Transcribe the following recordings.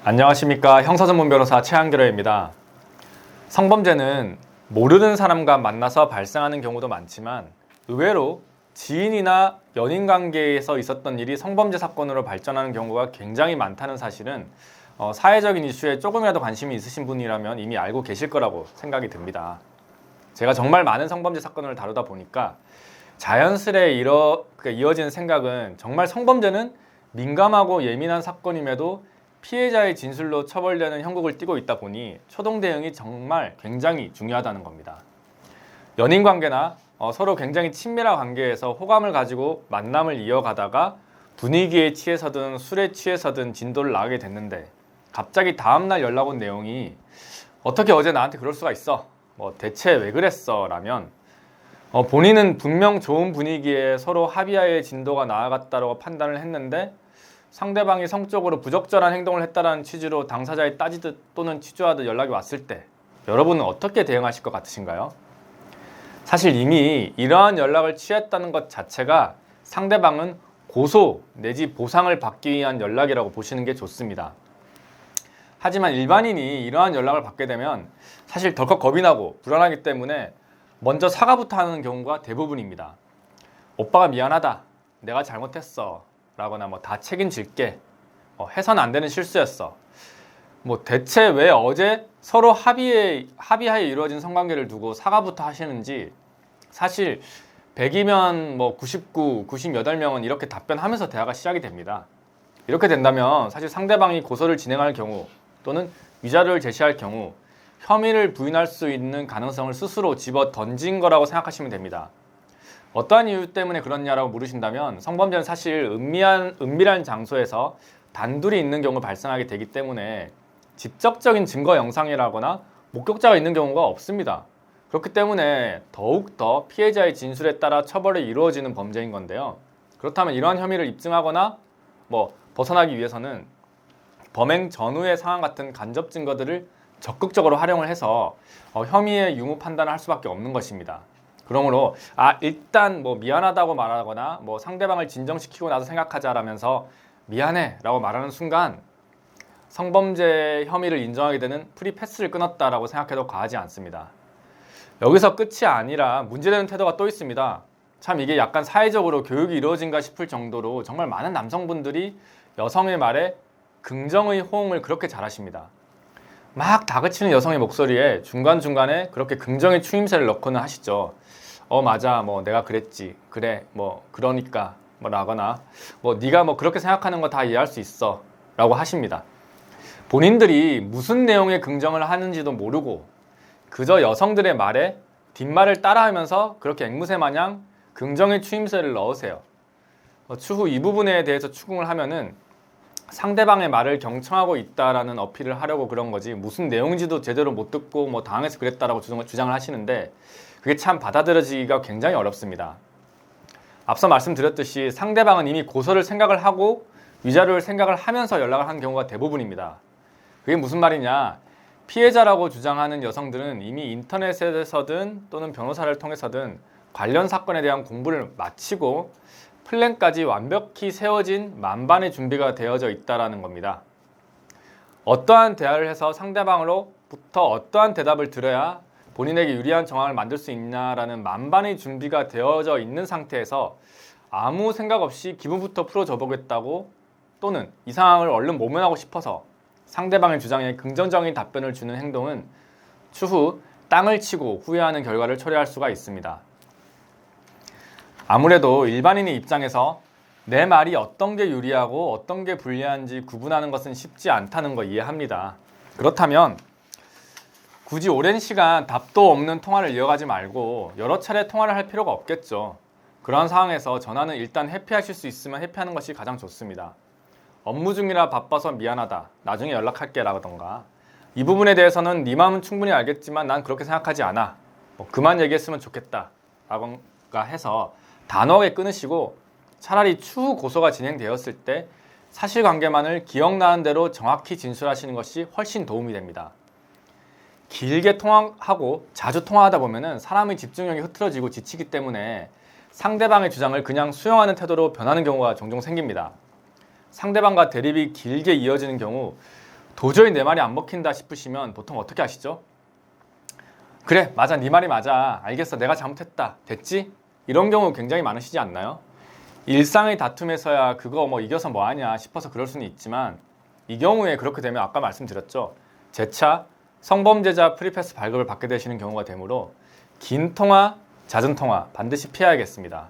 안녕하십니까. 형사전문 변호사 최한결호입니다. 성범죄는 모르는 사람과 만나서 발생하는 경우도 많지만 의외로 지인이나 연인 관계에서 있었던 일이 성범죄 사건으로 발전하는 경우가 굉장히 많다는 사실은 사회적인 이슈에 조금이라도 관심이 있으신 분이라면 이미 알고 계실 거라고 생각이 듭니다. 제가 정말 많은 성범죄 사건을 다루다 보니까 자연스레 이어지는 생각은 정말 성범죄는 민감하고 예민한 사건임에도 피해자의 진술로 처벌되는 형국을 띠고 있다 보니 초동 대응이 정말 굉장히 중요하다는 겁니다. 연인 관계나 서로 굉장히 친밀한 관계에서 호감을 가지고 만남을 이어가다가 분위기에 취해서든 술에 취해서든 진도를 나가게 됐는데 갑자기 다음날 연락 온 내용이 어떻게 어제 나한테 그럴 수가 있어? 대체 왜 그랬어? 라면 본인은 분명 좋은 분위기에 서로 합의하에 진도가 나아갔다고 판단을 했는데 상대방이 성적으로 부적절한 행동을 했다는 취지로 당사자에 따지듯 또는 취조하듯 연락이 왔을 때 여러분은 어떻게 대응하실 것 같으신가요? 사실 이미 이러한 연락을 취했다는 것 자체가 상대방은 고소 내지 보상을 받기 위한 연락이라고 보시는 게 좋습니다. 하지만 일반인이 이러한 연락을 받게 되면 사실 덜컥 겁이 나고 불안하기 때문에 먼저 사과부터 하는 경우가 대부분입니다. 오빠가 미안하다. 내가 잘못했어. 라거나 다 책임질게. 해서는 안 되는 실수였어. 대체 왜 어제 서로 합의하에 이루어진 성관계를 두고 사과부터 하시는지 사실 100이면 99, 98명은 이렇게 답변하면서 대화가 시작이 됩니다. 이렇게 된다면 사실 상대방이 고소를 진행할 경우 또는 위자료를 제시할 경우 혐의를 부인할 수 있는 가능성을 스스로 집어 던진 거라고 생각하시면 됩니다. 어떠한 이유 때문에 그렇냐라고 물으신다면 성범죄는 사실 은밀한 장소에서 단둘이 있는 경우가 발생하게 되기 때문에 직접적인 증거 영상이라거나 목격자가 있는 경우가 없습니다. 그렇기 때문에 더욱더 피해자의 진술에 따라 처벌이 이루어지는 범죄인 건데요. 그렇다면 이러한 혐의를 입증하거나 벗어나기 위해서는 범행 전후의 상황 같은 간접 증거들을 적극적으로 활용을 해서 혐의의 유무 판단을 할 수밖에 없는 것입니다. 그러므로 일단 미안하다고 말하거나 상대방을 진정시키고 나서 생각하자라면서 미안해 라고 말하는 순간 성범죄 혐의를 인정하게 되는 프리패스를 끊었다라고 생각해도 과하지 않습니다. 여기서 끝이 아니라 문제되는 태도가 또 있습니다. 참 이게 약간 사회적으로 교육이 이루어진가 싶을 정도로 정말 많은 남성분들이 여성의 말에 긍정의 호응을 그렇게 잘하십니다. 막 다그치는 여성의 목소리에 중간중간에 그렇게 긍정의 추임새를 넣고는 하시죠. 맞아, 내가 그랬지, 그래, 그러니까, 라거나, 네가 그렇게 생각하는 거 다 이해할 수 있어, 라고 하십니다. 본인들이 무슨 내용의 긍정을 하는지도 모르고 그저 여성들의 말에 뒷말을 따라하면서 그렇게 앵무새 마냥 긍정의 추임새를 넣으세요. 추후 이 부분에 대해서 추궁을 하면은 상대방의 말을 경청하고 있다라는 어필을 하려고 그런 거지 무슨 내용인지도 제대로 못 듣고 당해서 그랬다라고 주장을 하시는데 그게 참 받아들여지기가 굉장히 어렵습니다. 앞서 말씀드렸듯이 상대방은 이미 고소를 생각을 하고 위자료를 생각을 하면서 연락을 한 경우가 대부분입니다. 그게 무슨 말이냐? 피해자라고 주장하는 여성들은 이미 인터넷에서든 또는 변호사를 통해서든 관련 사건에 대한 공부를 마치고 플랜까지 완벽히 세워진 만반의 준비가 되어져 있다는 겁니다. 어떠한 대화를 해서 상대방으로부터 어떠한 대답을 들어야 본인에게 유리한 정황을 만들 수 있냐라는 만반의 준비가 되어져 있는 상태에서 아무 생각 없이 기분부터 풀어줘 보겠다고 또는 이 상황을 얼른 모면하고 싶어서 상대방의 주장에 긍정적인 답변을 주는 행동은 추후 땅을 치고 후회하는 결과를 초래할 수가 있습니다. 아무래도 일반인의 입장에서 내 말이 어떤 게 유리하고 어떤 게 불리한지 구분하는 것은 쉽지 않다는 거 이해합니다. 그렇다면 굳이 오랜 시간 답도 없는 통화를 이어가지 말고 여러 차례 통화를 할 필요가 없겠죠. 그런 상황에서 전화는 일단 회피하실 수 있으면 회피하는 것이 가장 좋습니다. 업무 중이라 바빠서 미안하다. 나중에 연락할게 라던가 이 부분에 대해서는 네 마음은 충분히 알겠지만 난 그렇게 생각하지 않아. 그만 얘기했으면 좋겠다 라던가 해서 단호하게 끊으시고 차라리 추후 고소가 진행되었을 때 사실관계만을 기억나는 대로 정확히 진술하시는 것이 훨씬 도움이 됩니다. 길게 통화하고 자주 통화하다 보면은 사람의 집중력이 흐트러지고 지치기 때문에 상대방의 주장을 그냥 수용하는 태도로 변하는 경우가 종종 생깁니다. 상대방과 대립이 길게 이어지는 경우 도저히 내 말이 안 먹힌다 싶으시면 보통 어떻게 하시죠? 그래, 맞아, 네 말이 맞아. 알겠어, 내가 잘못했다. 됐지? 이런 경우 굉장히 많으시지 않나요? 일상의 다툼에서야 그거 뭐 이겨서 뭐하냐 싶어서 그럴 수는 있지만 이 경우에 그렇게 되면 아까 말씀드렸죠. 재차 성범죄자 프리패스 발급을 받게 되시는 경우가 되므로 긴 통화, 잦은 통화 반드시 피해야겠습니다.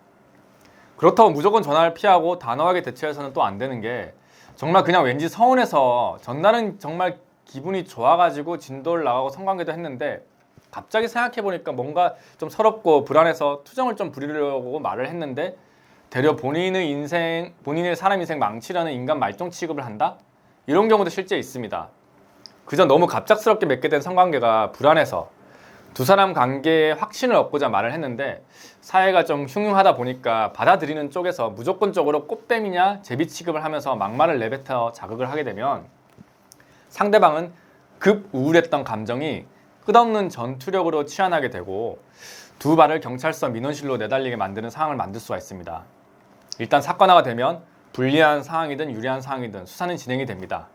그렇다고 무조건 전화를 피하고 단호하게 대처해서는 또 안 되는 게 정말 그냥 왠지 서운해서 전날은 정말 기분이 좋아가지고 진도를 나가고 성관계도 했는데 갑자기 생각해보니까 뭔가 좀 서럽고 불안해서 투정을 좀 부리려고 말을 했는데 되려 본인의 사람 인생 망치려는 인간 말종 취급을 한다? 이런 경우도 실제 있습니다. 그저 너무 갑작스럽게 맺게 된 성관계가 불안해서 두 사람 관계에 확신을 얻고자 말을 했는데 사회가 좀 흉흉하다 보니까 받아들이는 쪽에서 무조건적으로 꽃뱀이냐 제비 취급을 하면서 막말을 내뱉어 자극을 하게 되면 상대방은 급 우울했던 감정이 끝없는 전투력으로 치환하게 되고 두 발을 경찰서 민원실로 내달리게 만드는 상황을 만들 수가 있습니다. 일단 사건화가 되면 불리한 상황이든 유리한 상황이든 수사는 진행이 됩니다.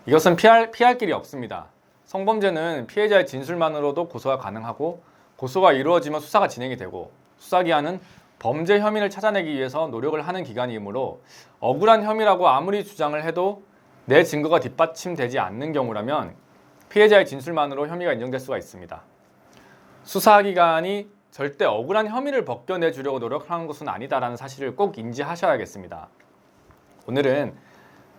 이것은 피할 길이 없습니다. 성범죄는 피해자의 진술만으로도 고소가 가능하고 고소가 이루어지면 수사가 진행이 되고 수사기관은 범죄 혐의를 찾아내기 위해서 노력을 하는 기관이므로 억울한 혐의라고 아무리 주장을 해도 내 증거가 뒷받침되지 않는 경우라면 피해자의 진술만으로 혐의가 인정될 수가 있습니다. 수사기관이 절대 억울한 혐의를 벗겨내 주려고 노력하는 것은 아니다라는 사실을 꼭 인지하셔야겠습니다. 오늘은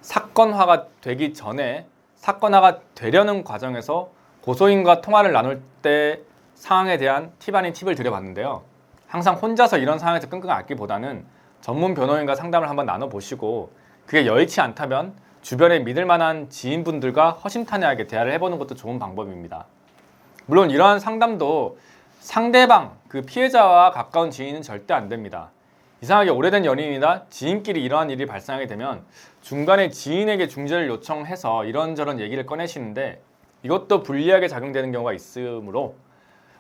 사건화가 되기 전에 사건화가 되려는 과정에서 고소인과 통화를 나눌 때 상황에 대한 팁 아닌 팁을 드려봤는데요. 항상 혼자서 이런 상황에서 끙끙 앓기보다는 전문 변호인과 상담을 한번 나눠보시고 그게 여의치 않다면 주변에 믿을 만한 지인분들과 허심탄회하게 대화를 해보는 것도 좋은 방법입니다. 물론 이러한 상담도 상대방, 그 피해자와 가까운 지인은 절대 안 됩니다. 이상하게 오래된 연인이나 지인끼리 이러한 일이 발생하게 되면 중간에 지인에게 중재를 요청해서 이런저런 얘기를 꺼내시는데 이것도 불리하게 작용되는 경우가 있으므로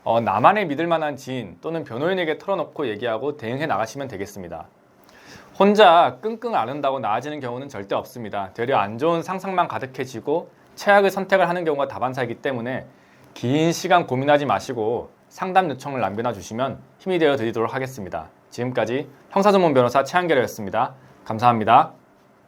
나만의 믿을 만한 지인 또는 변호인에게 털어놓고 얘기하고 대응해 나가시면 되겠습니다. 혼자 끙끙 앓는다고 나아지는 경우는 절대 없습니다. 되려 안 좋은 상상만 가득해지고 최악의 선택을 하는 경우가 다반사이기 때문에 긴 시간 고민하지 마시고 상담 요청을 남겨놔 주시면 힘이 되어 드리도록 하겠습니다. 지금까지 형사전문 변호사 최한결이었습니다. 감사합니다.